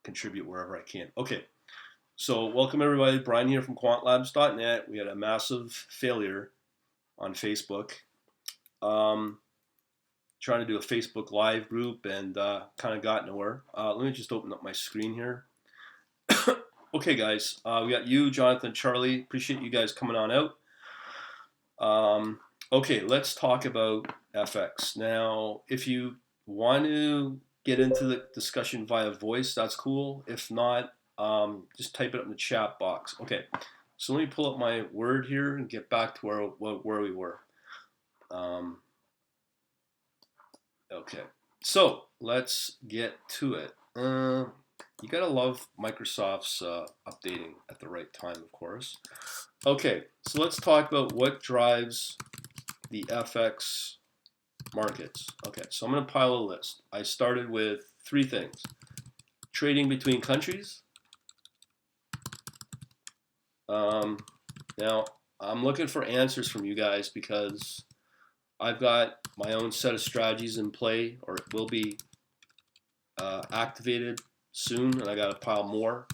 contribute wherever I can. Okay, so welcome everybody. Brian here from quantlabs.net. We had a massive failure on Facebook. Trying to do a Facebook Live group and kind of got nowhere. Let me just open up my screen here. Okay, guys, we got you, Jonathan, Charlie. Appreciate you guys coming on out. Okay, let's talk about FX. Now, if you want to get into the discussion via voice, that's cool. If not, just type it up in the chat box. Okay, so let me pull up my Word here and get back to where we were. Okay, so let's get to it. You gotta love Microsoft's updating at the right time, of course. Okay, so let's talk about what drives the FX markets. Okay, so I'm gonna pile a list. I started with 3 things: trading between countries. Now, I'm looking for answers from you guys because I've got my own set of strategies in play, or it will be activated soon, and I got to pile more.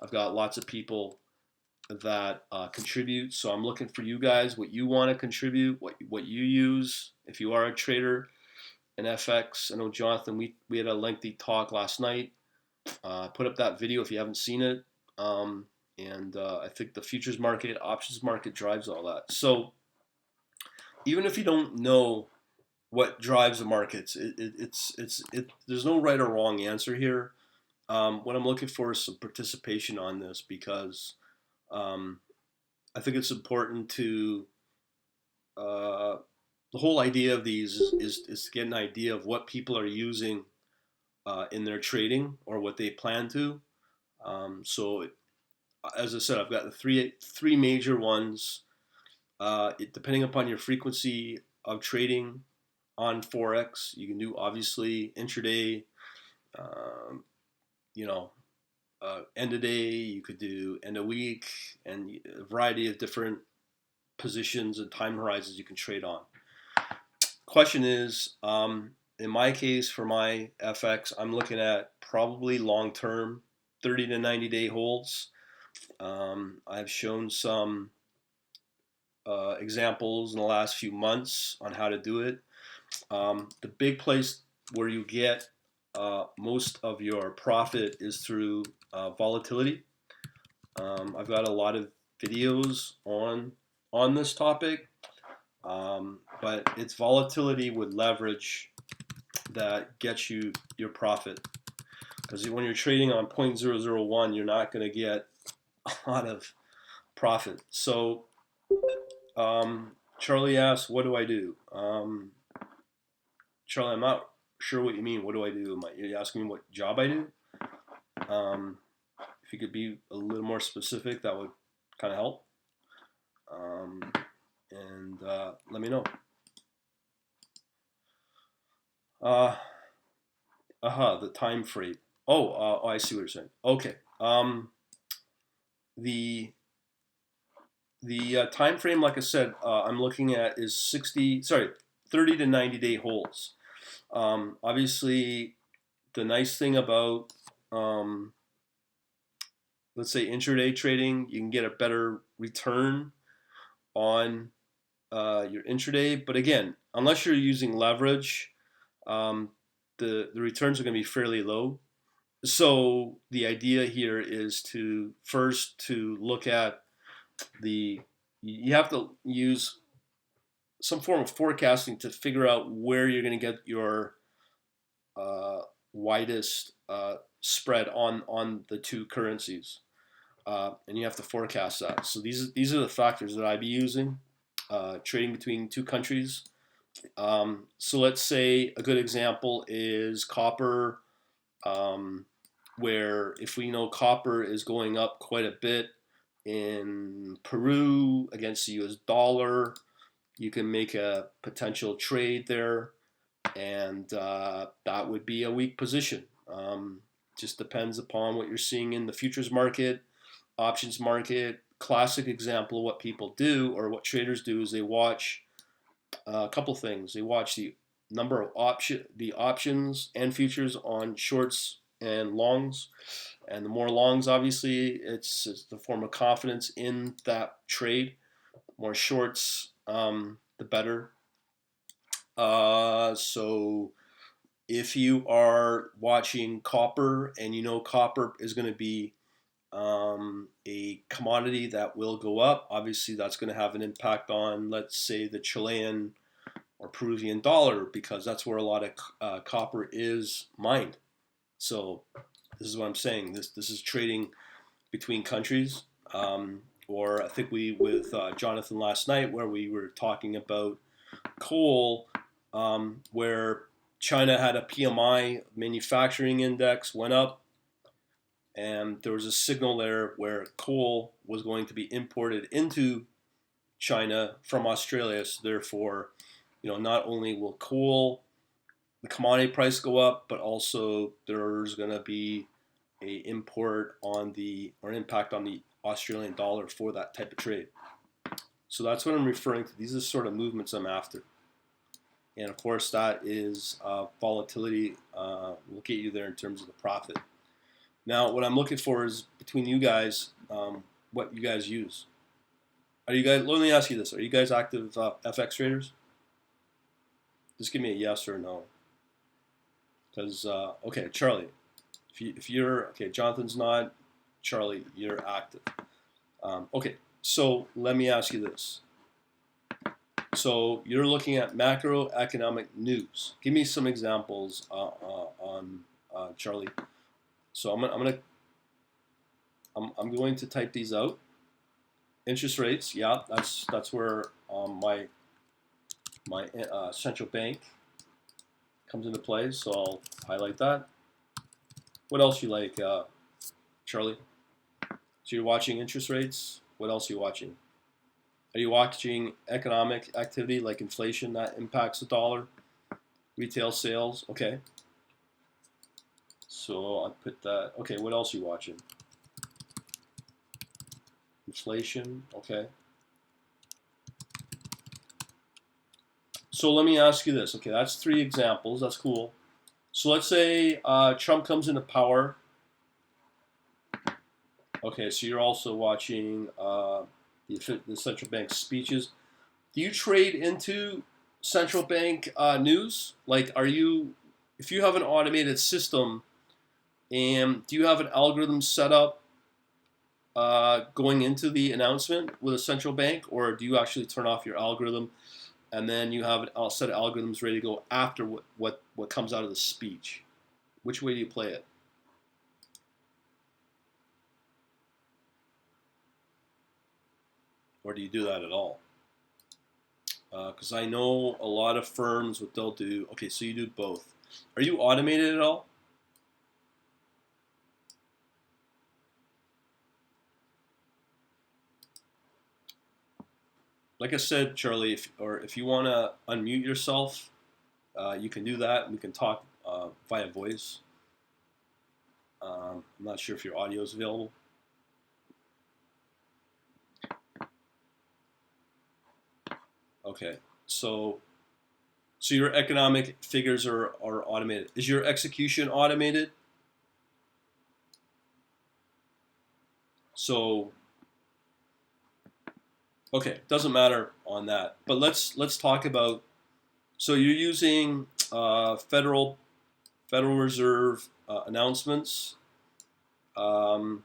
I've got lots of people that contribute, so I'm looking for you guys, what you want to contribute, what you use. If you are a trader in FX, I know Jonathan, we had a lengthy talk last night. Put up that video if you haven't seen it. And I think the futures market, options market drives all that. So even if you don't know what drives the markets, there's no right or wrong answer here. What I'm looking for is some participation on this because I think it's important to the whole idea of these is to get an idea of what people are using in their trading or what they plan to. As I said, I've got the three major ones. Depending upon your frequency of trading on Forex, you can do obviously intraday, um, you know, end of day, you could do end of week, and a variety of different positions and time horizons you can trade on. Question is, in my case, for my FX, I'm looking at probably long term, 30 to 90 day holds. I've shown some examples in the last few months on how to do it. The big place where you get most of your profit is through volatility. I've got a lot of videos on this topic, but it's volatility with leverage that gets you your profit. Because when you're trading on 0.001, you're not going to get a lot of profit. So Charlie asks, what do I do? Charlie, I'm not sure what you mean. What do I do? Are you asking me what job I do? If you could be a little more specific, that would kind of help. And let me know. The time frame. Oh, I see what you're saying. Okay. The time frame, like I said, I'm looking at is 30 to 90 day holds. Obviously, the nice thing about let's say intraday trading, you can get a better return on your intraday. But again, unless you're using leverage, the returns are going to be fairly low. So the idea here is to look at you have to use some form of forecasting to figure out where you're going to get your widest spread on the two currencies, and you have to forecast that. So these are the factors that I'd be using trading between two countries. So let's say a good example is copper, where if we know copper is going up quite a bit in Peru against the US dollar, you can make a potential trade there, and that would be a weak position. Just depends upon what you're seeing in the futures market, options market. Classic example of what people do or what traders do is they watch a couple things. They watch the number of options and futures on shorts and longs. And the more longs, obviously, it's the form of confidence in that trade. More shorts, the better. So if you are watching copper and you know copper is going to be a commodity that will go up, obviously that's going to have an impact on, let's say, the Chilean or Peruvian dollar, because that's where a lot of copper is mined. So this is what I'm saying. This is trading between countries. Or I think we with Jonathan last night where we were talking about coal, where China had a PMI manufacturing index went up, and there was a signal there where coal was going to be imported into China from Australia. So therefore, not only will coal, the commodity price go up, but also there's going to be a import on the or an impact on the Australian dollar for that type of trade. So that's what I'm referring to. These are the sort of movements I'm after. And of course, that is volatility will get you there in terms of the profit. Now, what I'm looking for is between you guys, what you guys use. Are you guys? Let me ask you this: are you guys active FX traders? Just give me a yes or no. Because okay, Charlie, if you're okay, Jonathan's not. Charlie, you're active. Okay, so let me ask you this. So you're looking at macroeconomic news. Give me some examples on Charlie. So I'm going to type these out. Interest rates, yeah, that's where my central bank comes into play. So I'll highlight that. What else you like, Charlie? So you're watching interest rates. What else are you watching? Are you watching economic activity like inflation that impacts the dollar? Retail sales, okay. So I put that. Okay, what else are you watching? Inflation, okay. So let me ask you this. Okay, that's 3 examples. That's cool. So let's say Trump comes into power. Okay, so you're also watching the central bank speeches. Do you trade into central bank news? Like, if you have an automated system, and do you have an algorithm set up going into the announcement with a central bank, or do you actually turn off your algorithm and then you have a set of algorithms ready to go after what comes out of the speech? Which way do you play it? Or do you do that at all? Because I know a lot of firms, what they'll do. Okay, so you do both. Are you automated at all? Like I said, Charlie, if you want to unmute yourself, you can do that. We can talk via voice. I'm not sure if your audio is available. Okay, so your economic figures are automated. Is your execution automated? So okay, doesn't matter on that. But let's talk about. So you're using Federal Reserve announcements. Um,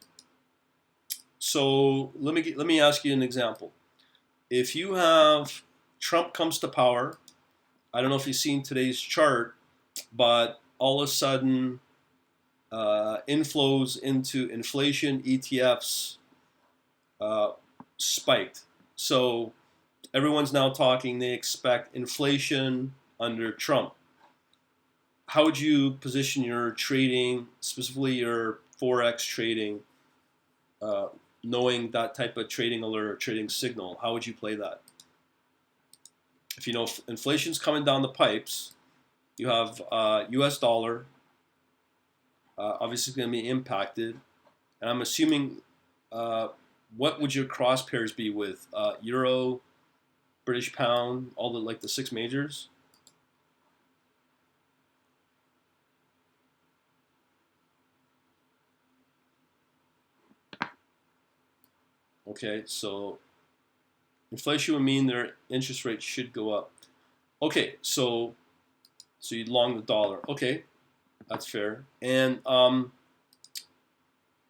so let me ask you an example. If you have Trump comes to power, I don't know if you've seen today's chart, but all of a sudden inflows into inflation ETFs spiked. So everyone's now talking, they expect inflation under Trump. How would you position your trading, specifically your Forex trading, uh, knowing that type of trading alert or trading signal? How would you play that? If you know inflation's coming down the pipes, you have US dollar, obviously going to be impacted. And I'm assuming, what would your cross pairs be with Euro, British Pound, all the 6 majors? Okay, so inflation would mean their interest rate should go up. Okay, so you'd long the dollar. Okay, that's fair. And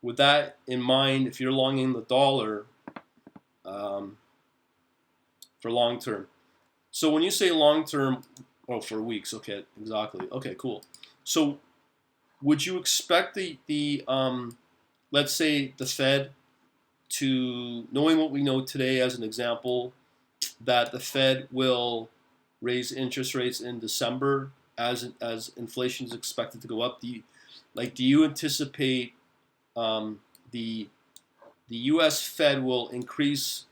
with that in mind, if you're longing the dollar um, for long term, so when you say long term, oh, for weeks, okay, exactly. Okay, cool. So would you expect the let's say the Fed to, knowing what we know today as an example, that the Fed will raise interest rates in December as inflation is expected to go up? Do you anticipate um, the the U.S. Fed will increase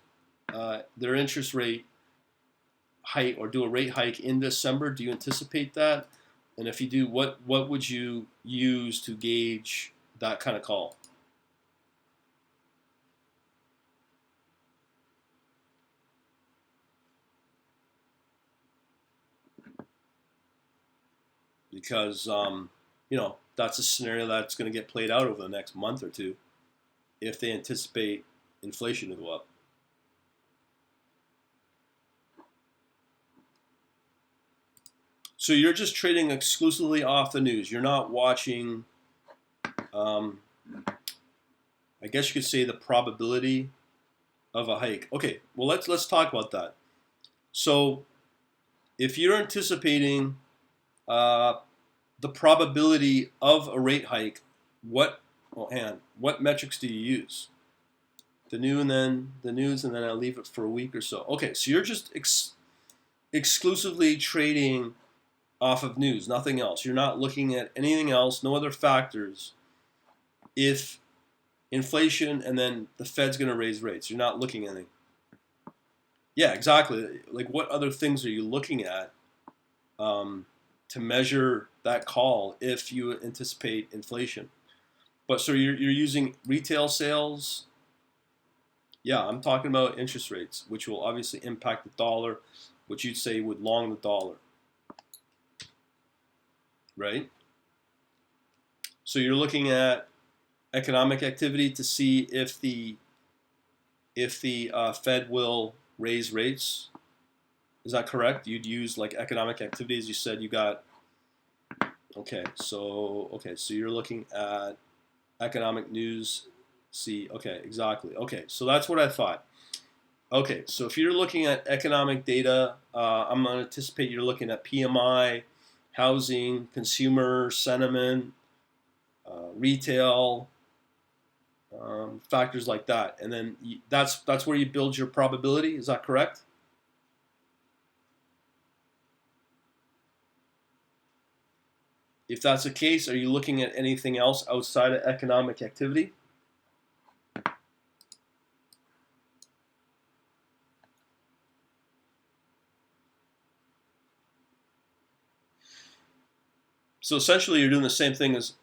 their interest rate hike or do a rate hike in December? Do you anticipate that? And if you do, what would you use to gauge that kind of call? Because that's a scenario that's going to get played out over the next month or two if they anticipate inflation to go up. So you're just trading exclusively off the news. You're not watching, um, I guess you could say, the probability of a hike. Okay, well let's talk about that. So if you're anticipating uh, the probability of a rate hike, what metrics do you use? The news, and then I'll leave it for a week or so. Okay, so you're just exclusively trading off of news, nothing else. You're not looking at anything else, no other factors. If inflation and then the Fed's going to raise rates, you're not looking at anything. Yeah, exactly. Like, what other things are you looking at to measure that call if you anticipate inflation? But so you're using retail sales. Yeah, I'm talking about interest rates, which will obviously impact the dollar, which you'd say would long the dollar, right? So you're looking at economic activity to see if the Fed will raise rates. Is that correct? You'd use like economic activity, as you said. You got okay. So you're looking at economic news. See, okay, exactly. Okay, so that's what I thought. Okay, so if you're looking at economic data, I'm going to anticipate you're looking at PMI, housing, consumer sentiment, retail, factors like that, and then that's where you build your probability. Is that correct? If that's the case, are you looking at anything else outside of economic activity? So essentially, you're doing the same thing as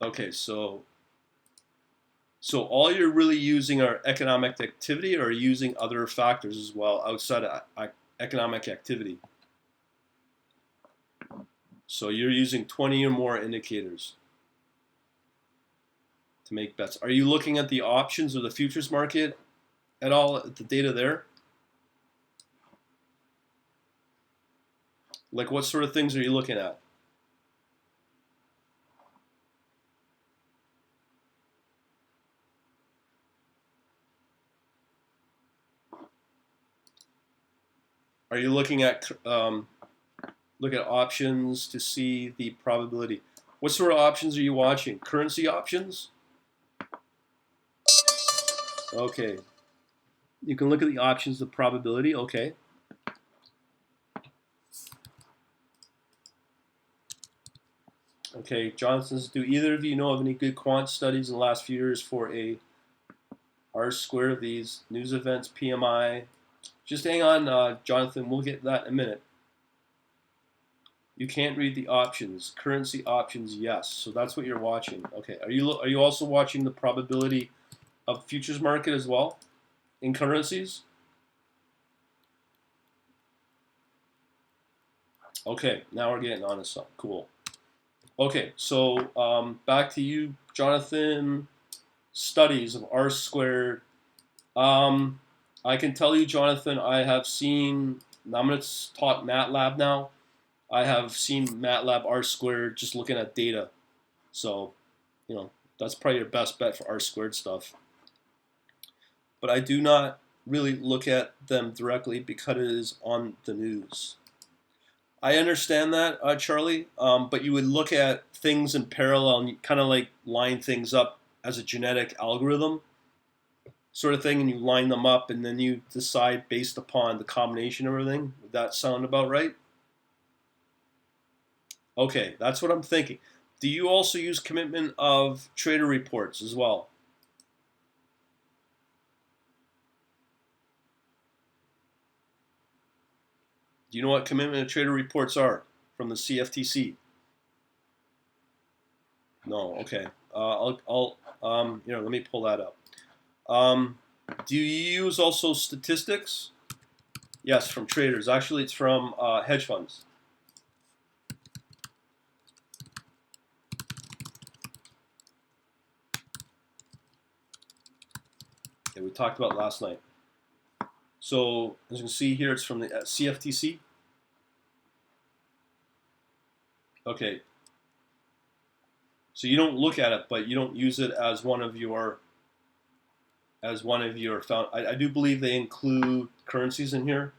okay. So all you're really using are economic activity, or are you using other factors as well outside of economic activity? So you're using 20 or more indicators to make bets. Are you looking at the options or the futures market at all, at the data there? Like, what sort of things are you looking at? Are you looking at look at options to see the probability? What sort of options are you watching? Currency options? Okay. You can look at the options, the probability. Okay. Okay, Jonathan says, do either of you know of any good quant studies in the last few years for a R square of these news events, PMI? Just hang on, Jonathan. We'll get that in a minute. You can't read the options. Currency options, yes. So that's what you're watching. Okay. Are you also watching the probability of futures market as well in currencies? Okay. Now we're getting on to something cool. Okay. So back to you, Jonathan. studies of R squared. Um, I can tell you, Jonathan, I have seen. I'm going to talk MATLAB now. I have seen MATLAB R squared just looking at data. So, that's probably your best bet for R squared stuff. But I do not really look at them directly because it is on the news. I understand that, Charlie, but you would look at things in parallel and kind of like line things up as a genetic algorithm sort of thing, and you line them up and then you decide based upon the combination of everything. Would that sound about right? Okay, that's what I'm thinking. Do you also use commitment of trader reports as well? Do you know what commitment of trader reports are from the CFTC? No. Okay. Let me pull that up. Do you use also statistics? Yes, from traders. Actually, it's from hedge funds. Okay, we talked about last night. So as you can see here, it's from the CFTC. Okay. So you don't look at it, but you don't use it as one of your found. I do believe they include currencies in here.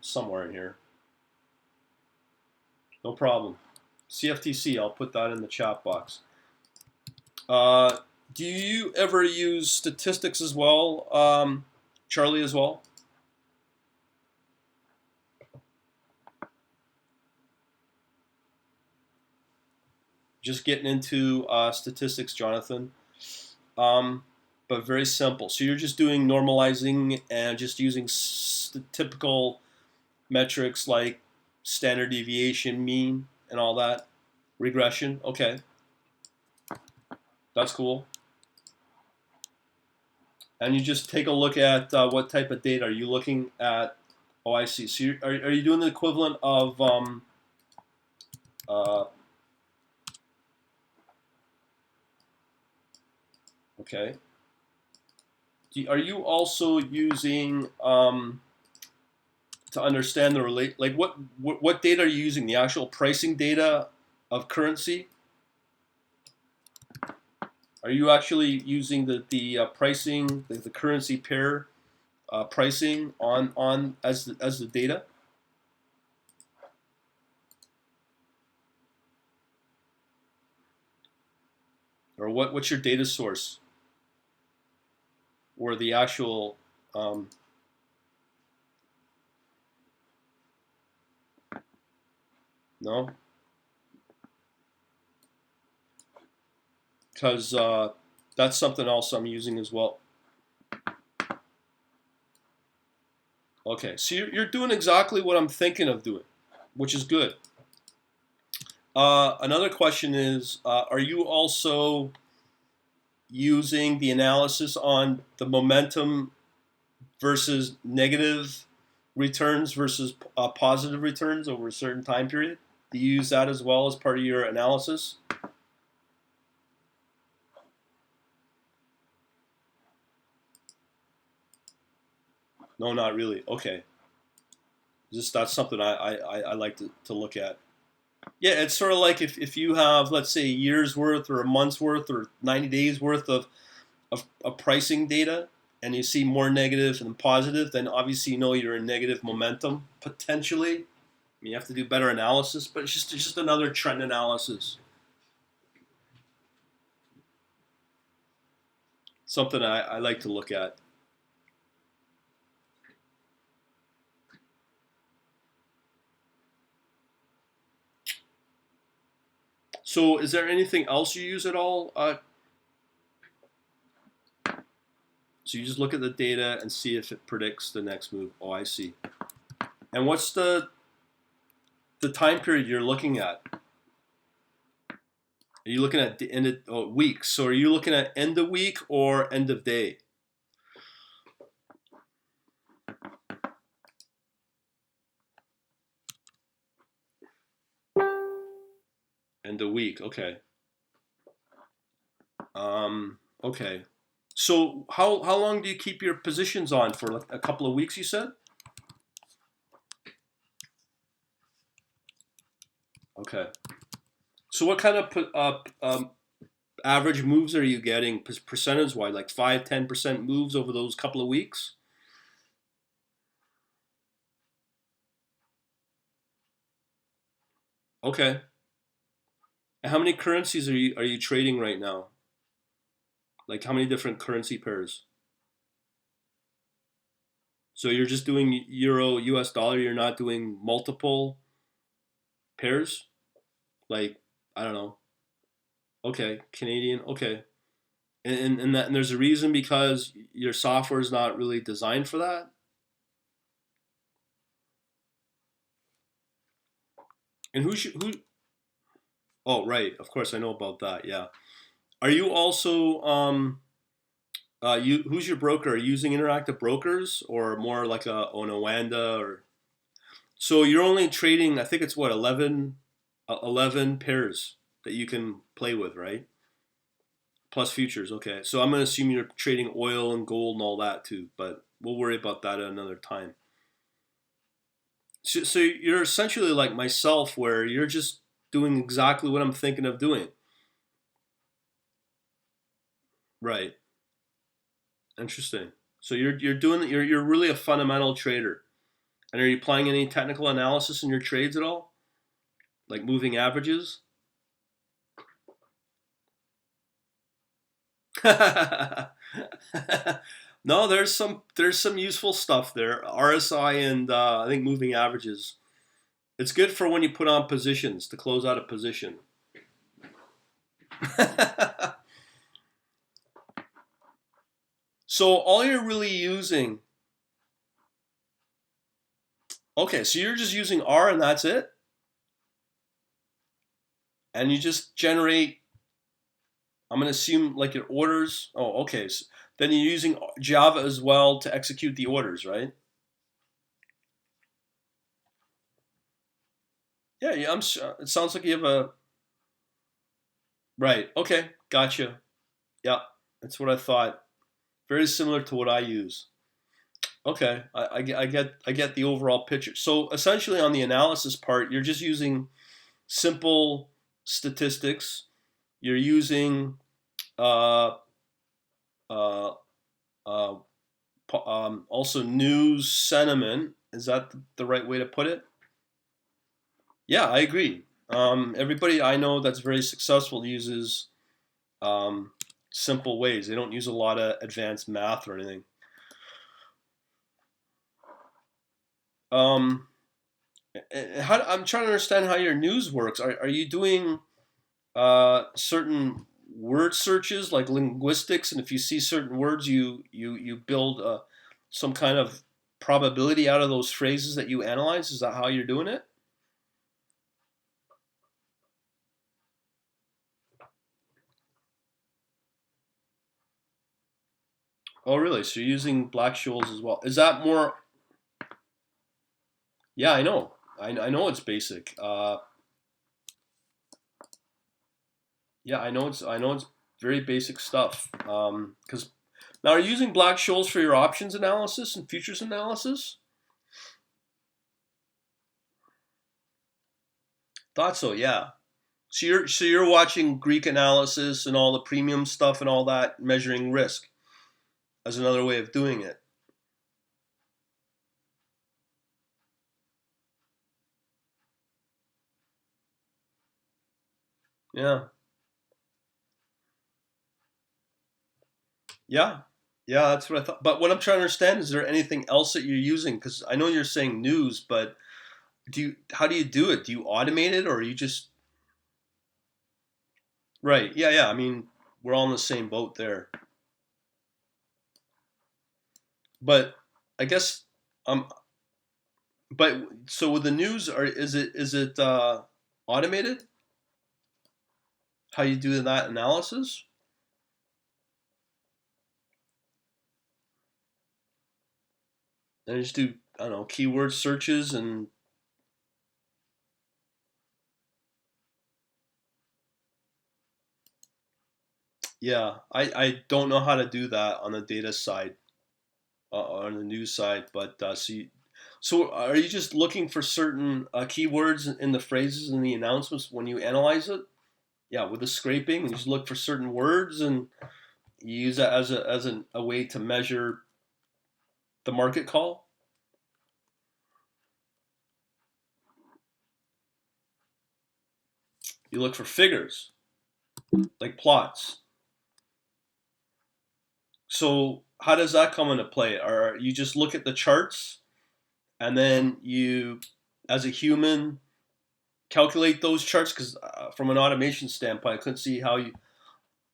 Somewhere in here. No problem. CFTC, I'll put that in the chat box. Do you ever use statistics as well, Charlie, as well? Just getting into statistics, Jonathan. But very simple. So you're just doing normalizing and just using typical metrics like standard deviation, mean, and all that. Regression. Okay, that's cool. And you just take a look at what type of data are you looking at. Oh, I see. So are you doing the equivalent of okay. Are you also using to understand the like what data are you using? The actual pricing data of currency? Are you actually using the pricing, the currency pair pricing on as the data? Or what's your data source? Or the actual no? Because that's something else I'm using as well. Okay, so you're doing exactly what I'm thinking of doing, which is good. Another question is, are you also using the analysis on the momentum versus negative returns versus positive returns over a certain time period? Do you use that as well as part of your analysis? No, not really. Okay. Just that's something I like to look at. Yeah, it's sort of like if you have, let's say, a year's worth or a month's worth or 90 days worth of pricing data, and you see more negative than positive, then obviously you know you're in negative momentum potentially. I mean, you have to do better analysis, but it's just another trend analysis. Something I like to look at. So, is there anything else you use at all? So you just look at the data and see if it predicts the next move. Oh, I see. And what's the time period you're looking at? Are you looking at the end of week? So are you looking at end of week or end of day? And a week. Okay. Okay. So how long do you keep your positions on for? Like a couple of weeks, you said? Okay. So what kind of average moves are you getting percentage wise? Like 5-10% moves over those couple of weeks? Okay. And how many currencies are you trading right now? Like how many different currency pairs? So you're just doing euro, US dollar, you're not doing multiple pairs? Like, I don't know. Okay, Canadian. Okay. And there's a reason because your software is not really designed for that. And who? Oh, right. Of course, I know about that. Yeah. Are you also who's your broker? Are you using Interactive Brokers or more like an Oanda or? So you're only trading. I think it's what 11 pairs that you can play with, right? Plus futures. Okay. So I'm gonna assume you're trading oil and gold and all that too, but we'll worry about that at another time. So you're essentially like myself, where you're just doing exactly what I'm thinking of doing. Right. Interesting. So you're doing you're really a fundamental trader. And are you applying any technical analysis in your trades at all? Like moving averages? No, there's some useful stuff there. RSI and I think moving averages. It's good for when you put on positions to close out a position. So all you're really using, okay, so you're just using R and that's it, and you just generate. I'm gonna assume like your orders. Oh, okay. So then you're using Java as well to execute the orders, right? Yeah, yeah. I'm. It sounds like you have a right. Okay, gotcha. Yeah, that's what I thought. Very similar to what I use. Okay, I get the overall picture. So essentially, on the analysis part, you're just using simple statistics. You're using uh, uh, uh, also news sentiment. Is that the right way to put it? Yeah, I agree. Everybody I know that's very successful uses um, simple ways. They don't use a lot of advanced math or anything. Um, I'm trying to understand how your news works. Are you doing certain word searches like linguistics, and if you see certain words, you build some kind of probability out of those phrases that you analyze? Is that how you're doing it? Oh, really? So you're using Black-Scholes as well. Is that more? Yeah, I know. I know it's basic. Yeah, I know it's very basic stuff. Because now, are you using Black-Scholes for your options analysis and futures analysis? Thought so. Yeah. So you're watching Greek analysis and all the premium stuff and all that, measuring risk as another way of doing it. Yeah. Yeah. Yeah, that's what I thought. But what I'm trying to understand is there anything else that you're using? Because I know you're saying news, but how do you do it? Do you automate it or are you just right? Yeah, yeah. I mean, we're all in the same boat there. But I guess um but so with the news are is it automated? How you do that analysis? And you just do I don't know, keyword searches and Yeah, I don't know how to do that on the data side, on the news side, but so are you just looking for certain keywords in the phrases and the announcements when you analyze it? Yeah, with the scraping, and you just look for certain words and you use that as a way to measure the market call. You look for figures like plots. So how does that come into play? Or you just look at the charts and then you, as a human, calculate those charts? Because from an automation standpoint, I couldn't see how you.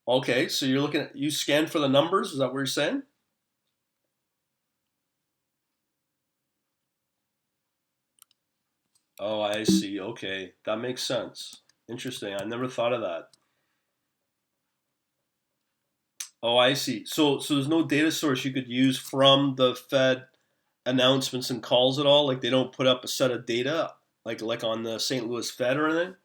Okay, so you're looking at, you scan for the numbers. Is that what you're saying? Oh, I see. Okay, that makes sense. Interesting. I never thought of that. Oh, I see. So there's no data source you could use from the Fed announcements and calls at all. Like they don't put up a set of data like on the St. Louis Fed or anything.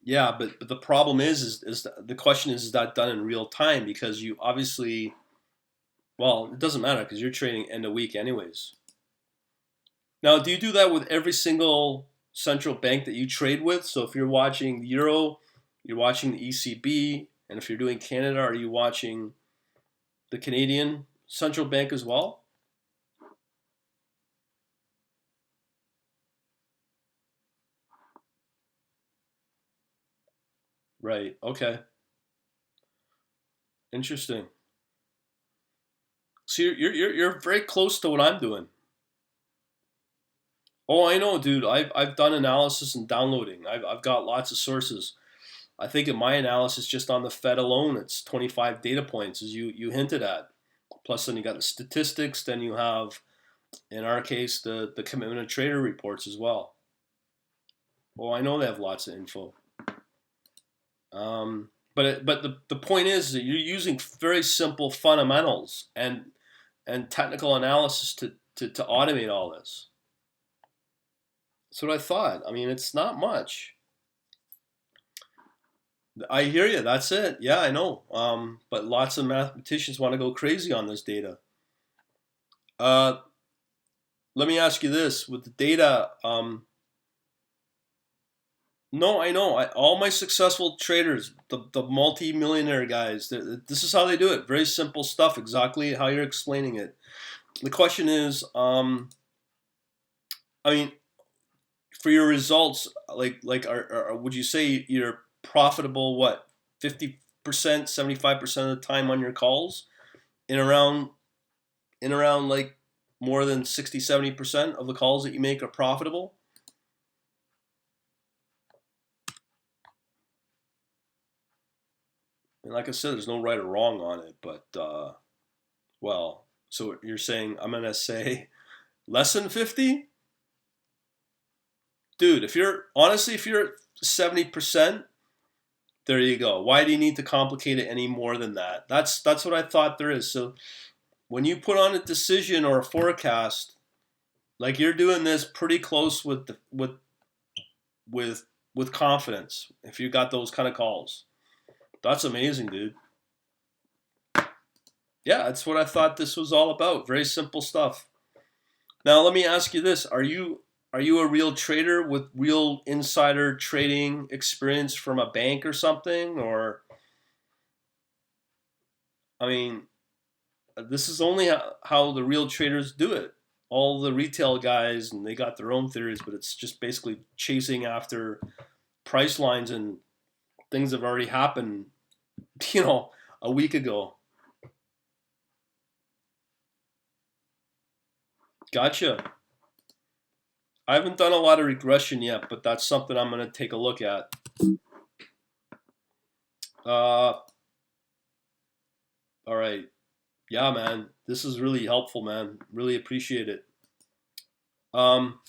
Yeah, but the problem is the question is that done in real time? Because you obviously, well, it doesn't matter because you're trading end of week anyways. Now, do you do that with every single central bank that you trade with? So if you're watching the euro, you're watching the ECB, and if you're doing Canada, are you watching the Canadian central bank as well? Right. Okay. Interesting. So you're very close to what I'm doing. Oh, I know, dude. I've done analysis and downloading. I've got lots of sources. I think in my analysis, just on the Fed alone, it's 25 data points, as you hinted at. Plus, then you got the statistics. Then you have, in our case, the commitment of trader reports as well. Well, I know they have lots of info. But the point is that you're using very simple fundamentals and technical analysis to automate all this. That's what I thought. I mean, it's not much. I hear you. That's it. Yeah, I know. But lots of mathematicians want to go crazy on this data. Uh, Let me ask you this: with the data, no, I know. All my successful traders, the multi-millionaire guys, this is how they do it. Very simple stuff. Exactly how you're explaining it. The question is, I mean, for your results, would you say you're profitable? What, 50%, 75% of the time on your calls, in around like more than 60, 70% of the calls that you make are profitable? And like I said, there's no right or wrong on it, but well, so you're saying I'm gonna say less than 50, dude. If you're honestly, if you're at 70%, there you go. Why do you need to complicate it any more than that? That's what I thought there is. So when you put on a decision or a forecast, like you're doing this pretty close with with confidence. If you got those kind of calls, that's amazing, dude. Yeah, that's what I thought this was all about. Very simple stuff. Now let me ask you this: are you a real trader with real insider trading experience from a bank or something? Or I mean, this is only how the real traders do it. All the retail guys and they got their own theories, but it's just basically chasing after price lines and things have already happened, you know, a week ago. Gotcha. I haven't done a lot of regression yet, but that's something I'm going to take a look at. Uh, all right. Yeah, man. This is really helpful, man. Really appreciate it. Um,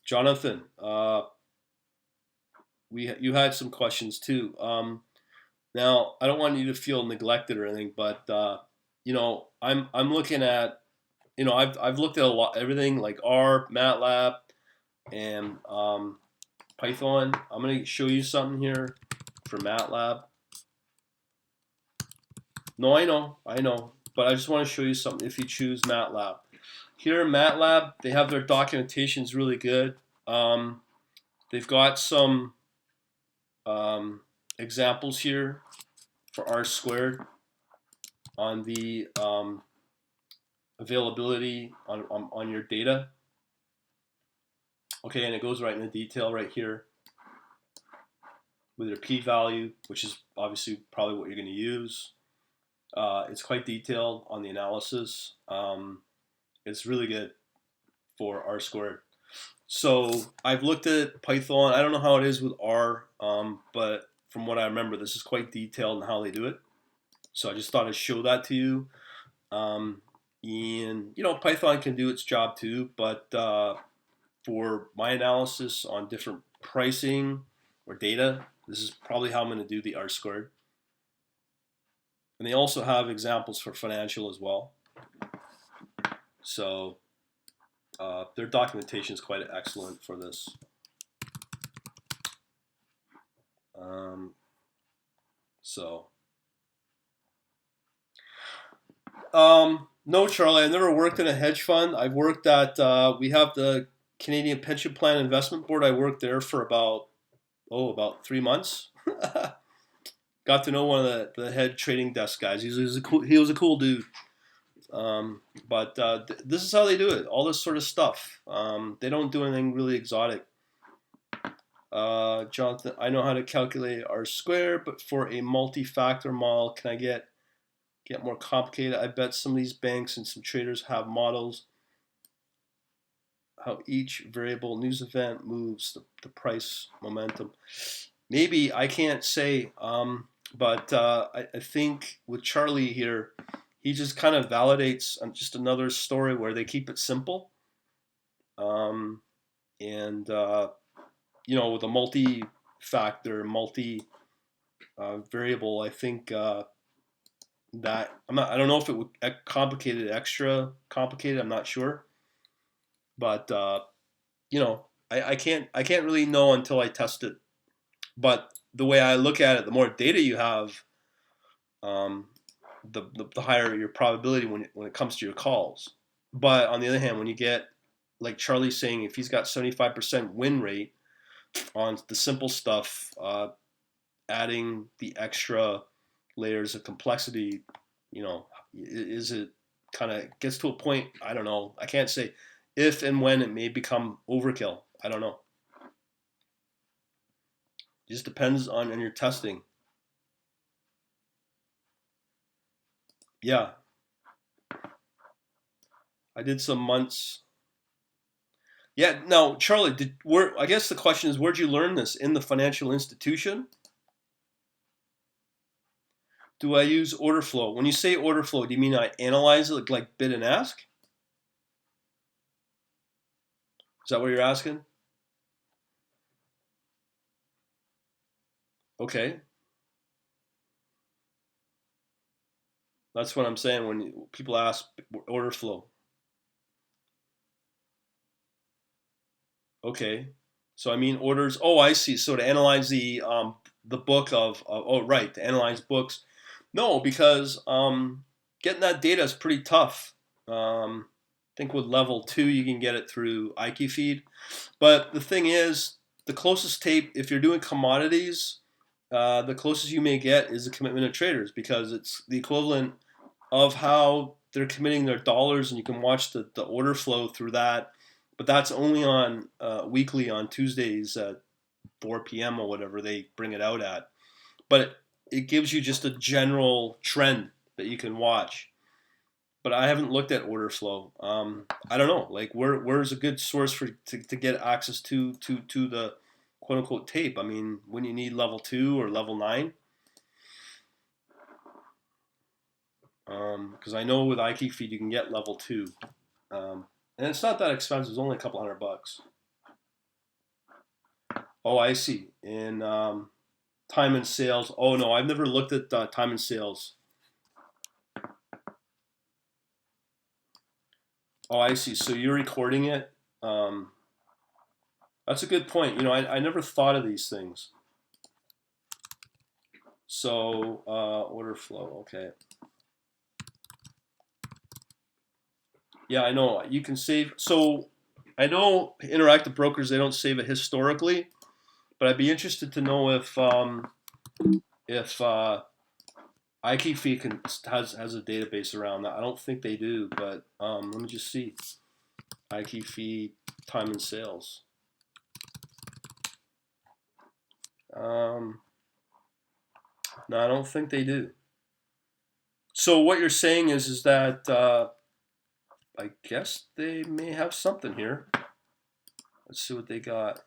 Jonathan, you had some questions too. Now, I don't want you to feel neglected or anything, but I'm looking at I've looked at a lot, everything like R, MATLAB, and Python. I'm going to show you something here for MATLAB. No, I know, but I just want to show you something if you choose MATLAB. Here in MATLAB, they have their documentation is really good. They've got some examples here for R squared on the availability on your data. Okay, and it goes right into detail right here with your p-value, which is obviously probably what you're going to use. It's quite detailed on the analysis. It's really good for R squared. So I've looked at Python. I don't know how it is with R, but from what I remember, this is quite detailed in how they do it. So I just thought I'd show that to you. And Python can do its job too, but for my analysis on different pricing or data, this is probably how I'm going to do the R squared. And they also have examples for financial as well. So their documentation is quite excellent for this. No, Charlie, I've never worked in a hedge fund. I've worked at, we have the Canadian Pension Plan Investment Board. I worked there for about 3 months. Got to know one of the head trading desk guys. He was a cool dude. But this is how they do it. All this sort of stuff. They don't do anything really exotic. Jonathan, I know how to calculate R squared, but for a multi-factor model, can I get more complicated? I bet some of these banks and some traders have models how each variable news event moves the price momentum. Maybe, I can't say, but I think with Charlie here, he just kind of validates just another story where they keep it simple. With a multi-factor, multi-variable, I think that I don't know if it would extra complicated. I'm not sure, but I can't really know until I test it. But the way I look at it, the more data you have, the higher your probability when it comes to your calls. But on the other hand, when you get like Charlie saying, if he's got 75% win rate on the simple stuff, adding the extra layers of complexity, is it kind of gets to a point, I don't know. I can't say if and when it may become overkill. I don't know. It just depends on your testing. Yeah. I did some months. Yeah, now, Charlie, I guess the question is, where'd you learn this? In the financial institution? Do I use order flow? When you say order flow, do you mean I analyze it like bid and ask? Is that what you're asking? Okay. That's what I'm saying when people ask order flow. Okay. So I mean orders. Oh, I see. So to analyze the book right, to analyze books. No, because getting that data is pretty tough. I think with level 2 you can get it through IQ Feed. But the thing is, the closest tape, if you're doing commodities, the closest you may get is the commitment of traders, because it's the equivalent of how they're committing their dollars, and you can watch the order flow through that. But that's only on weekly on Tuesdays at 4 p.m. or whatever they bring it out at. But it gives you just a general trend that you can watch. But I haven't looked at order flow. I don't know. Like, where's a good source to get access to the quote unquote tape? I mean, when you need level 2 or level 9. Because I know with IQ Feed you can get level 2, and it's not that expensive. It's only a couple $100. Oh, I see. In time and sales. Oh no, I've never looked at time and sales. Oh, I see. So you're recording it. Um, that's a good point. You know, I never thought of these things. So order flow. Okay. Yeah, I know. You can save. So I know interactive brokers, they don't save it historically, but I'd be interested to know if IKeyFeed has a database around that. I don't think they do, but let me just see. IKeyFeed time and sales. No, I don't think they do. So what you're saying is that I guess they may have something here. Let's see what they got.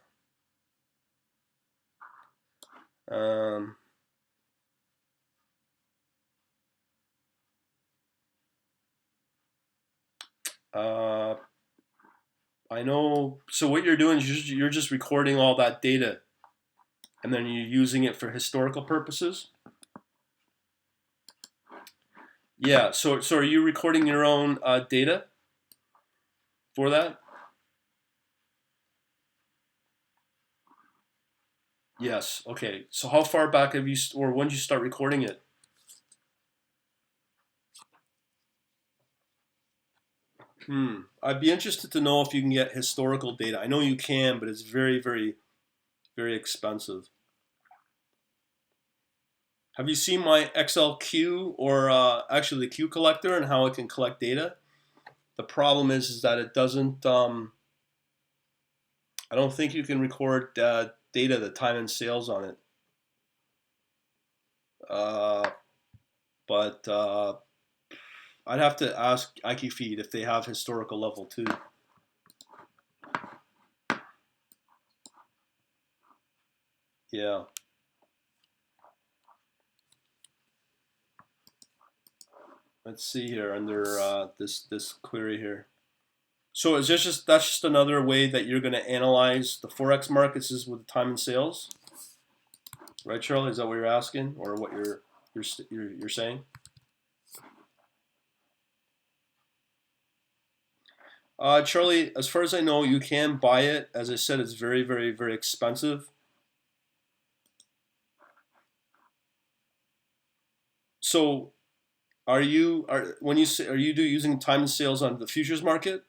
Um, uh, I know. So what you're doing is you're just recording all that data, and then you're using it for historical purposes. Yeah. So are you recording your own data for that? Yes. Okay. So how far back have you, or when did you start recording it? I'd be interested to know if you can get historical data. I know you can, but it's very, very, very expensive. Have you seen my XLQ or actually the Q collector and how it can collect data? The problem is that it doesn't. I don't think you can record data, the time and sales on it. Uh, but I'd have to ask IKeyFeed if they have historical level too. Yeah. Let's see here under this query here. So is this just that's just another way that you're going to analyze the forex markets is with time and sales, right, Charlie? Is that what you're asking, or what you're saying? Charlie, as far as I know, you can buy it. As I said, it's very, very, very expensive. So, are when you say are you using time and sales on the futures market?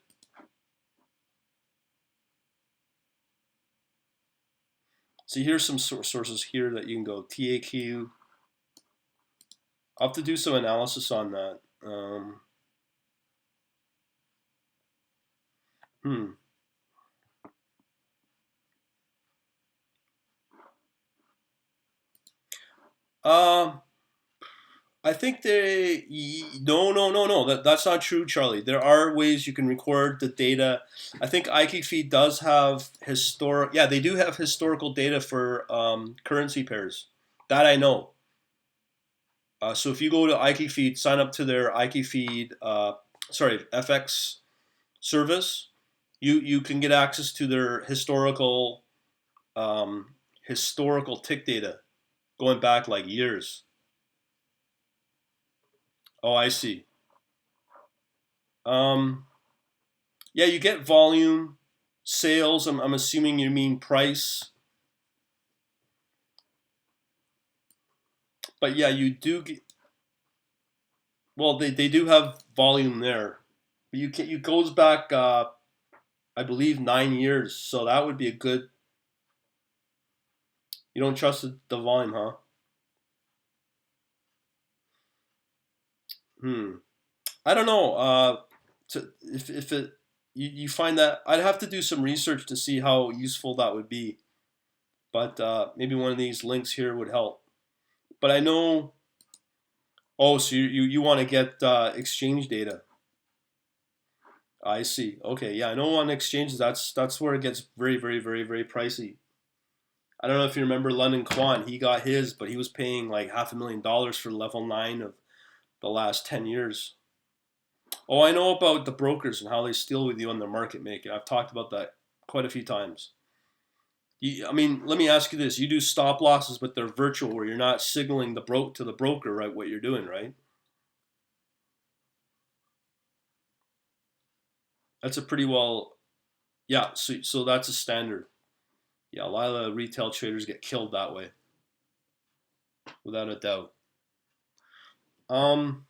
So here's some sources here that you can go TAQ. I'll have to do some analysis on that. Hmm. Um. I think no. That's not true, Charlie. There are ways you can record the data. I think IKeyFeed does have historic. Yeah, they do have historical data for currency pairs. That I know. So if you go to IKeyFeed, sign up to their IKeyFeed, sorry, FX service, you can get access to their historical tick data going back like years. Oh, I see. Um, yeah, you get volume, sales. I'm assuming you mean price, but yeah, you do get. Well, they do have volume there, but you can it goes back. I believe 9 years, so that would be a good. You don't trust the volume, huh? Hmm. I don't know. If it you find that I'd have to do some research to see how useful that would be. But maybe one of these links here would help. But I know. Oh, so you want to get exchange data? I see. Okay, yeah, I know on exchanges that's where it gets very, very, very, very pricey. I don't know if you remember London Quant. He got his, but he was paying like $500,000 for level 9 of the last 10 years. Oh, I know about the brokers and how they steal with you on the market making. I've talked about that quite a few times. I mean, let me ask you this: you do stop losses, but they're virtual, where you're not signaling to the broker, right? What you're doing, right? That's a pretty well, yeah. So that's a standard. Yeah, a lot of the retail traders get killed that way, without a doubt. Um,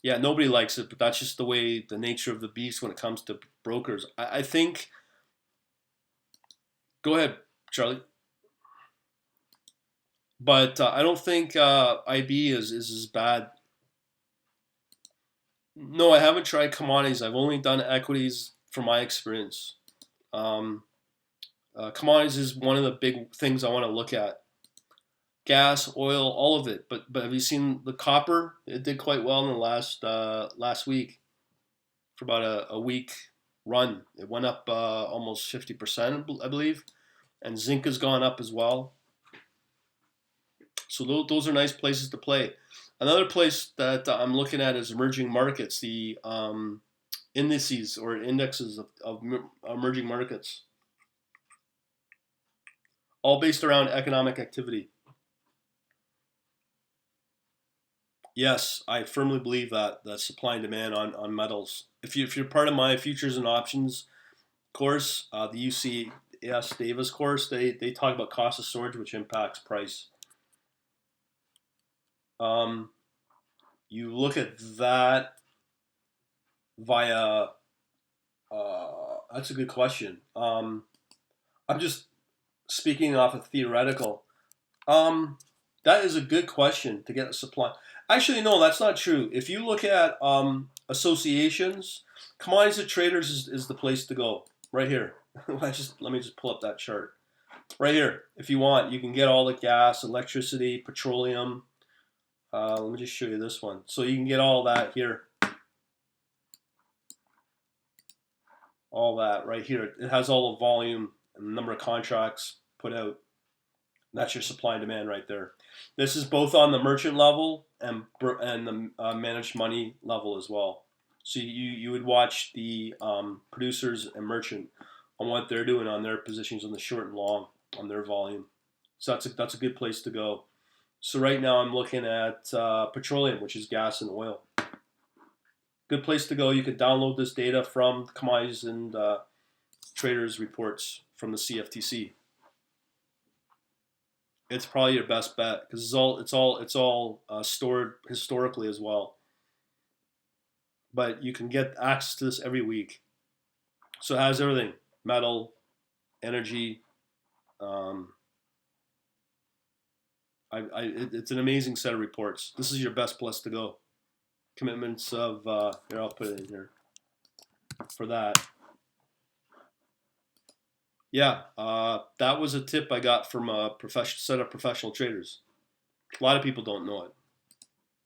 yeah, nobody likes it, but that's just the way, the nature of the beast when it comes to brokers. I think. Go ahead, Charlie. But I don't think IB is as bad. No, I haven't tried commodities. I've only done equities from my experience. Um, Commodities is one of the big things I want to look at. Gas, oil, all of it. But have you seen the copper? It did quite well in the last week for about a week run. It went up almost 50%, I believe, and zinc has gone up as well. So those are nice places to play. Another place that I'm looking at is emerging markets, the indices or indexes of emerging markets, all based around economic activity. Yes, I firmly believe that supply and demand on metals. If you're part of my futures and options course, the UCS Davis course, they talk about cost of storage, which impacts price. Um, you look at that via. That's a good question. I'm just speaking off of theoretical. Um, that is a good question to get a supply. Actually, no, that's not true. If you look at associations, commodities and traders is the place to go. Right here. Let me just pull up that chart. Right here. If you want, you can get all the gas, electricity, petroleum. Let me just show you this one. So you can get all that here. All that right here. It has all the volume and the number of contracts put out. That's your supply and demand right there. This is both on the merchant level and the managed money level as well. So you would watch the producers and merchant on what they're doing on their positions on the short and long on their volume. So that's a good place to go. So right now I'm looking at petroleum, which is gas and oil. Good place to go. You can download this data from commodities and traders reports from the CFTC. It's probably your best bet because it's all stored historically as well. But you can get access to this every week. So it has everything: metal, energy. Um, it's an amazing set of reports. This is your best place to go. Commitments of here, I'll put it in here for that. Yeah, that was a tip I got from a set of professional traders. A lot of people don't know it,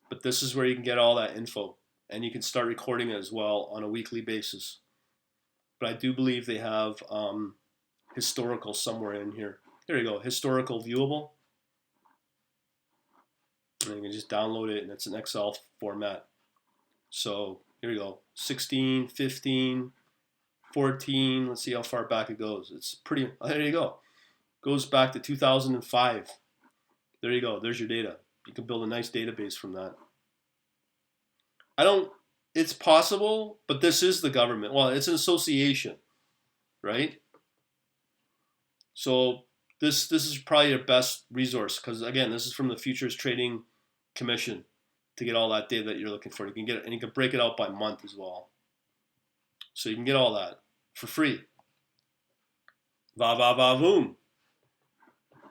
but this is where you can get all that info, and you can start recording it as well on a weekly basis. But I do believe they have historical somewhere in here. There you go, historical viewable. And you can just download it, and it's an Excel format. So here you go, 16, 15, 14. Let's see how far back it goes. It's pretty. There you go. Goes back to 2005. There you go. There's your data. You can build a nice database from that. I don't. It's possible, but this is the government. Well, it's an association, right? So this is probably your best resource because again, this is from the Futures Trading Commission to get all that data that you're looking for. You can get it, and you can break it out by month as well. So you can get all that for free. Va va va boom.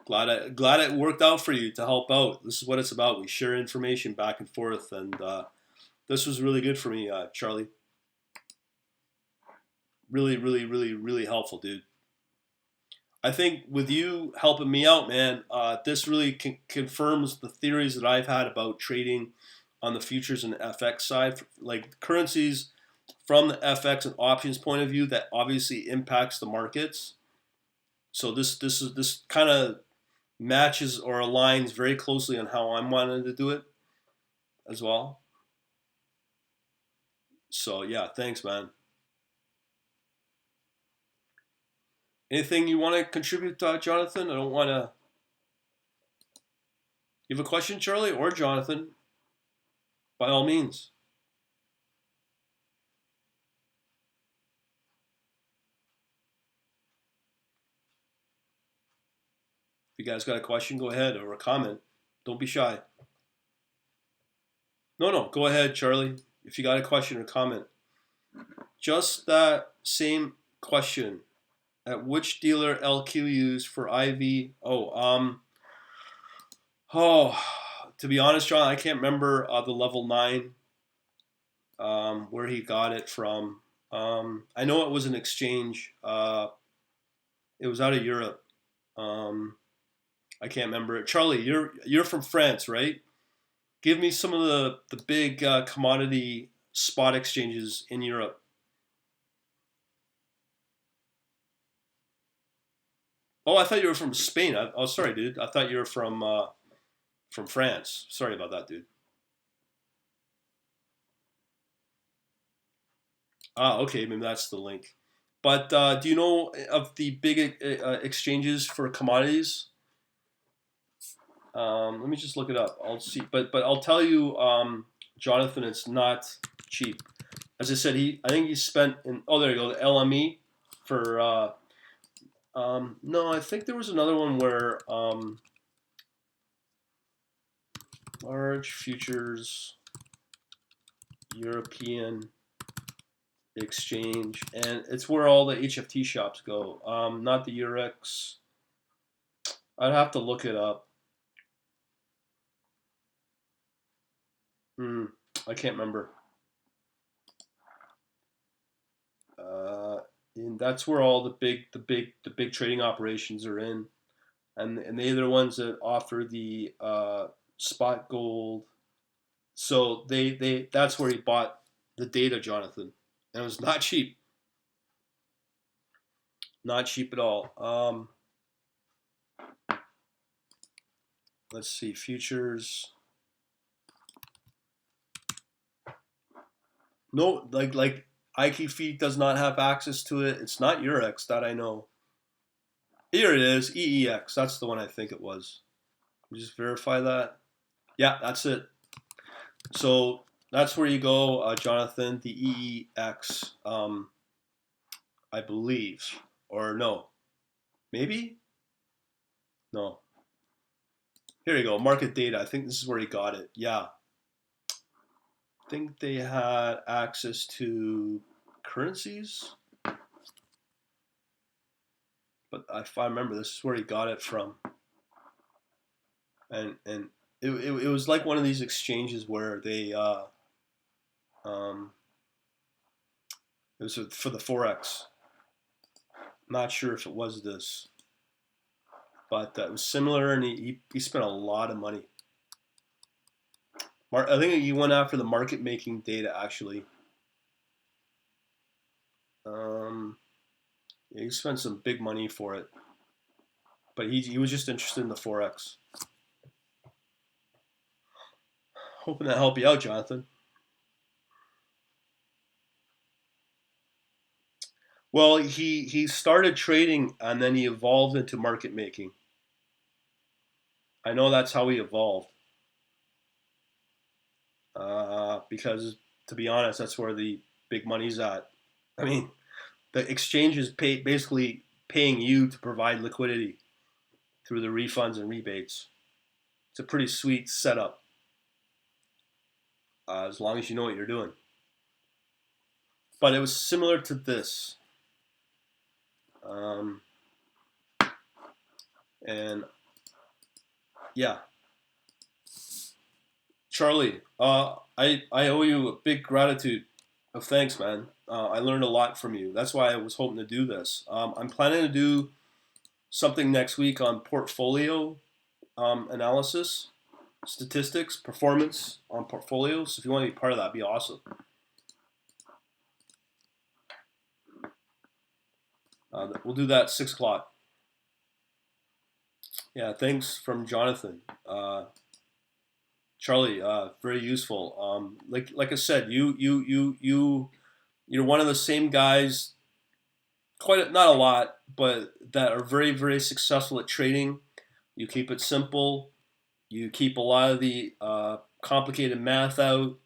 Glad it worked out for you to help out. This is what it's about. We share information back and forth, and this was really good for me, Charlie. Really, really, really, really helpful, dude. I think with you helping me out, man, this really confirms the theories that I've had about trading on the futures and FX side, like currencies from the FX and options point of view. That obviously impacts the markets. So this kind of matches or aligns very closely on how I'm wanting to do it as well. So yeah, thanks, man. Anything you want to contribute, Jonathan? I don't want to. You have a question, Charlie or Jonathan? By all means. If you guys got a question, go ahead, or a comment. Don't be shy. No, go ahead, Charlie. If you got a question or comment, just that same question. At which dealer LQ used for IV? Oh, to be honest, John, I can't remember the level 9 where he got it from. I know it was an exchange. It was out of Europe. I can't remember it. Charlie, you're from France, right? Give me some of the big commodity spot exchanges in Europe. Oh, I thought you were from Spain. Oh, sorry, dude. I thought you were from France. Sorry about that, dude. Ah, okay, maybe that's the link. But do you know of the big exchanges for commodities? Let me just look it up. I'll see, but I'll tell you, Jonathan, it's not cheap. As I said, I think he spent in. Oh, there you go, the LME for. No, I think there was another one where large futures European exchange, and it's where all the HFT shops go. Not the Eurex. I'd have to look it up. Hmm, I can't remember. Uh, and that's where all the big trading operations are in, and they're the ones that offer the spot gold. So they that's where he bought the data, Jonathan, and it was not cheap, not cheap at all. Let's see, futures. No, like IQ Feed does not have access to it. It's not Eurex that I know. Here it is, EEX. That's the one I think it was. Just verify that. Yeah, that's it. So that's where you go, Jonathan. The EEX, I believe, or no, maybe no. Here you go, market data. I think this is where he got it. Yeah, I think they had access to currencies, but if I remember, this is where he got it from. And it was like one of these exchanges where they it was for the forex. Not sure if it was this, but it was similar, and he spent a lot of money. I think he went after the market making data actually. Yeah, he spent some big money for it, but he was just interested in the forex. Hoping to help you out, Jonathan. Well, he started trading and then he evolved into market making. I know that's how he evolved. Because to be honest, that's where the big money's at. I mean, the exchange is basically paying you to provide liquidity through the refunds and rebates. It's a pretty sweet setup, as long as you know what you're doing. But it was similar to this. Um, and yeah, Charlie, I owe you a big gratitude of thanks, man. I learned a lot from you. That's why I was hoping to do this. I'm planning to do something next week on portfolio analysis, statistics, performance on portfolios. So if you want to be part of that, be awesome. We'll do that 6 o'clock. Yeah, thanks from Jonathan. Charlie, very useful. Like I said, you're one of the same guys, not a lot, but that are very successful at trading. You keep it simple. You keep a lot of the complicated math out,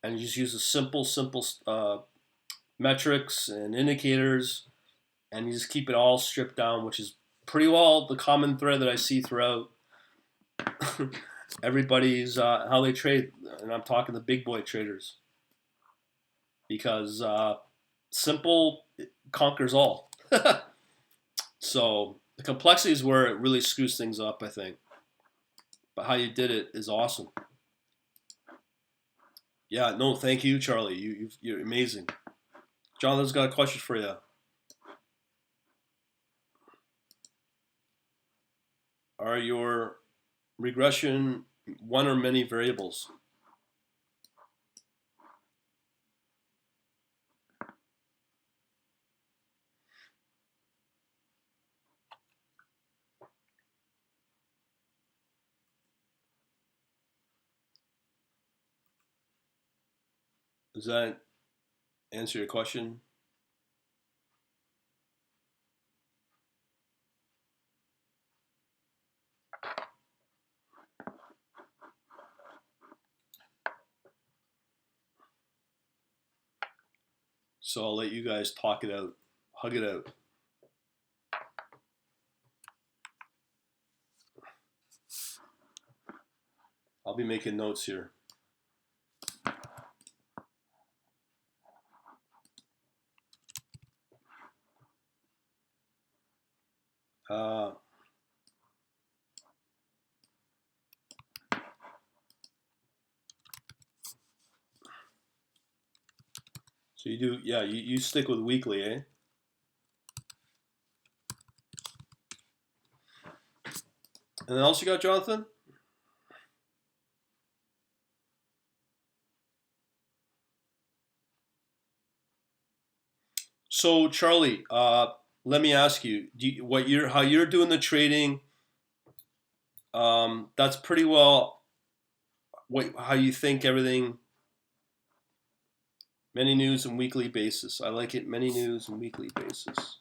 and you just use the simple metrics and indicators, and you just keep it all stripped down, which is pretty well the common thread that I see throughout everybody's how they trade, and I'm talking the big boy traders, because simple conquers all. So the complexity is where it really screws things up, I think. But how you did it is awesome. Yeah, no, thank you, Charlie. You're amazing. Jonathan's got a question for you. Are your regression one or many variables? Does that answer your question? So I'll let you guys talk it out, hug it out. I'll be making notes here. Uh, so you do, yeah, you stick with weekly, eh? Anything else you got, Jonathan? So Charlie, let me ask you, how you're doing the trading? That's pretty well how you think everything. Many news and weekly basis. I like it. Many news and weekly basis.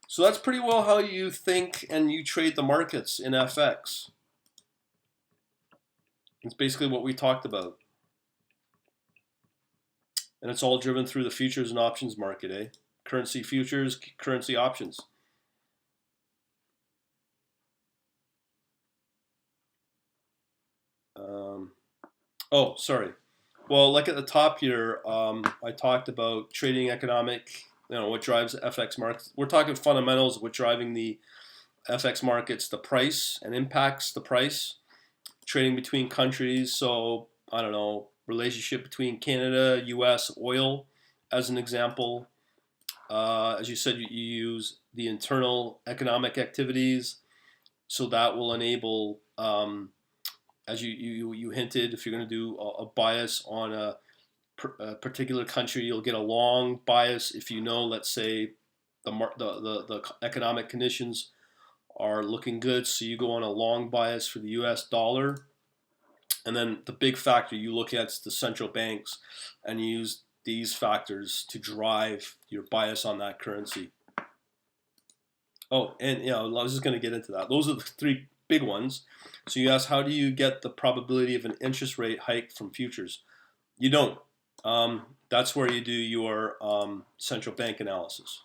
So that's pretty well how you think and you trade the markets in FX. It's basically what we talked about. And it's all driven through the futures and options market, eh? Currency futures, currency options. Oh, sorry. Well, like at the top here, I talked about trading economic, what drives FX markets. We're talking fundamentals, what driving the FX markets, the price and impacts the price. Trading between countries, so I don't know, relationship between Canada, U.S., oil, as an example. As you said, you use the internal economic activities, so that will enable, as you hinted, if you're going to do a bias on a particular country, you'll get a long bias if you know, let's say, the economic conditions are looking good, so you go on a long bias for the U.S. dollar. And then the big factor you look at is the central banks, and you use these factors to drive your bias on that currency. Oh, and I was just going to get into that. Those are the three big ones. So you ask, how do you get the probability of an interest rate hike from futures? You don't. That's where you do your central bank analysis.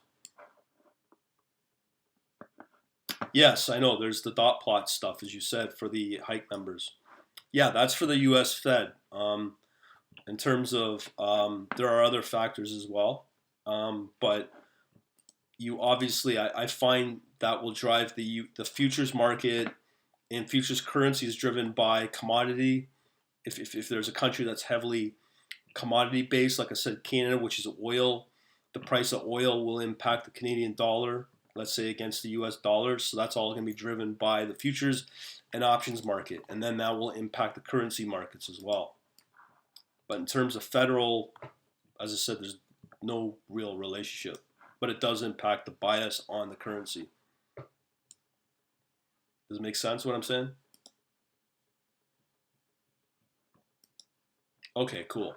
Yes, I know. There's the dot plot stuff, as you said, for the hike numbers. Yeah, that's for the U.S. Fed. In terms of, there are other factors as well, but you obviously, I find that will drive the futures market, and futures currency is driven by commodity. If there's a country that's heavily commodity based, like I said, Canada, which is oil, the price of oil will impact the Canadian dollar, let's say, against the US dollar. So that's all going to be driven by the futures and options market. And then that will impact the currency markets as well. But in terms of federal, as I said, there's no real relationship. But it does impact the bias on the currency. Does it make sense what I'm saying? Okay, cool.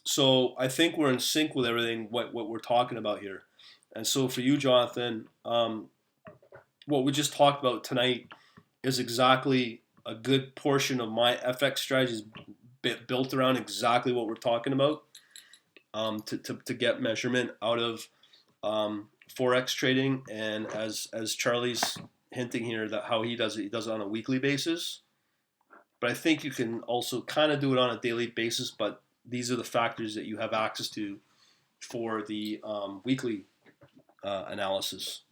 So I think we're in sync with everything what we're talking about here. And so for you, Jonathan, what we just talked about tonight is exactly a good portion of my FX strategies built around exactly what we're talking about, to get measurement out of forex trading. And as Charlie's hinting here that how he does it on a weekly basis. But I think you can also kind of do it on a daily basis. But these are the factors that you have access to for the weekly analysis.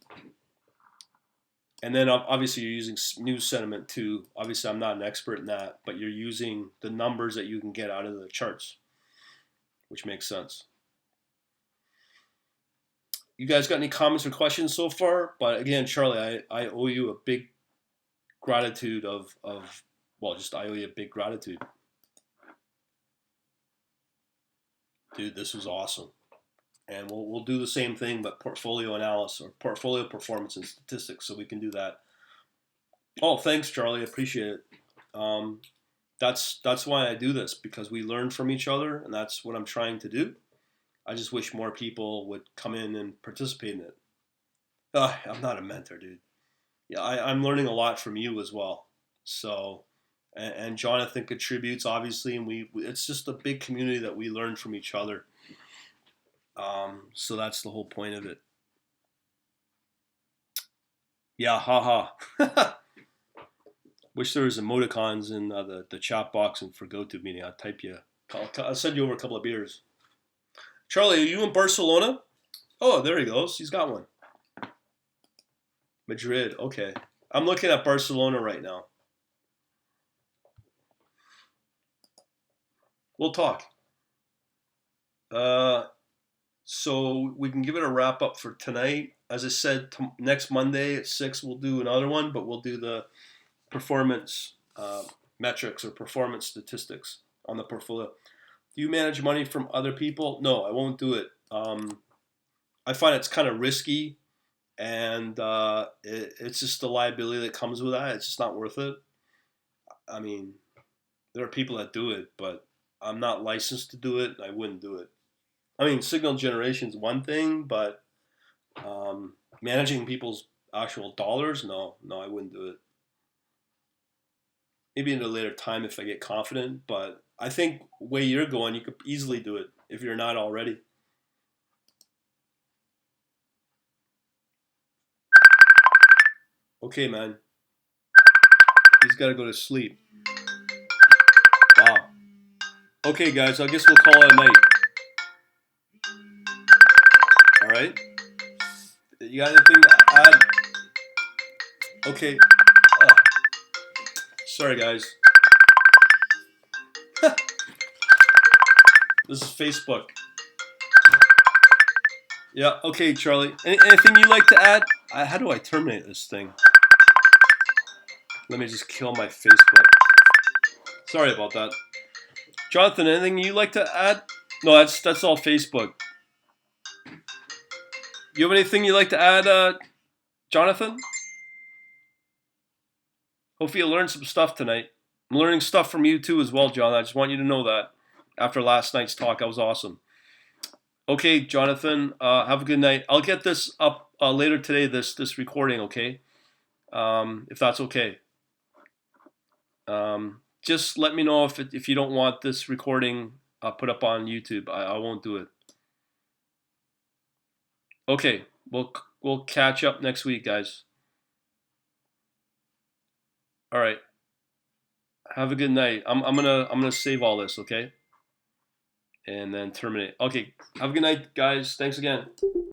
And then obviously you're using news sentiment too. Obviously I'm not an expert in that, but you're using the numbers that you can get out of the charts, which makes sense. You guys got any comments or questions so far? But again, Charlie, I owe you a big gratitude I owe you a big gratitude. Dude, this was awesome. And we'll do the same thing, but portfolio analysis or portfolio performance and statistics, so we can do that. Oh, thanks, Charlie. I appreciate it. That's why I do this, because we learn from each other, and that's what I'm trying to do. I just wish more people would come in and participate in it. I'm not a mentor, dude. Yeah, I'm learning a lot from you as well. So, and Jonathan contributes obviously, and it's just a big community that we learn from each other. So that's the whole point of it. Yeah, haha. Wish there was emoticons in the chat box and for GoToMeeting. I'll send you over a couple of beers. Charlie, are you in Barcelona? Oh, there he goes. He's got one. Madrid. Okay. I'm looking at Barcelona right now. We'll talk. So we can give it a wrap up for tonight. As I said, next Monday at 6 we'll do another one, but we'll do the performance metrics or performance statistics on the portfolio. Do you manage money from other people? No, I won't do it. I find it's kind of risky, and it's just the liability that comes with that. It's just not worth it. I mean, there are people that do it, but I'm not licensed to do it, and I wouldn't do it. I mean, signal generation is one thing, but managing people's actual dollars, no, I wouldn't do it. Maybe at a later time if I get confident, but I think the way you're going, you could easily do it if you're not already. Okay, man. He's got to go to sleep. Wow. Okay, guys, I guess we'll call it a night. All right? You got anything to add? Okay. Oh. Sorry, guys. This is Facebook. Yeah, okay, Charlie. Anything you'd like to add? How do I terminate this thing? Let me just kill my Facebook. Sorry about that. Jonathan, anything you'd like to add? No, that's all Facebook. You have anything you'd like to add, Jonathan? Hopefully you learned some stuff tonight. I'm learning stuff from you too as well, John. I just want you to know that. After last night's talk, that was awesome. Okay, Jonathan, have a good night. I'll get this up later today, this recording, okay? If that's okay. Just let me know if you don't want this recording put up on YouTube. I won't do it. Okay, we'll catch up next week, guys. All right. Have a good night. I'm gonna save all this, okay? And then terminate. Okay. Have a good night, guys. Thanks again.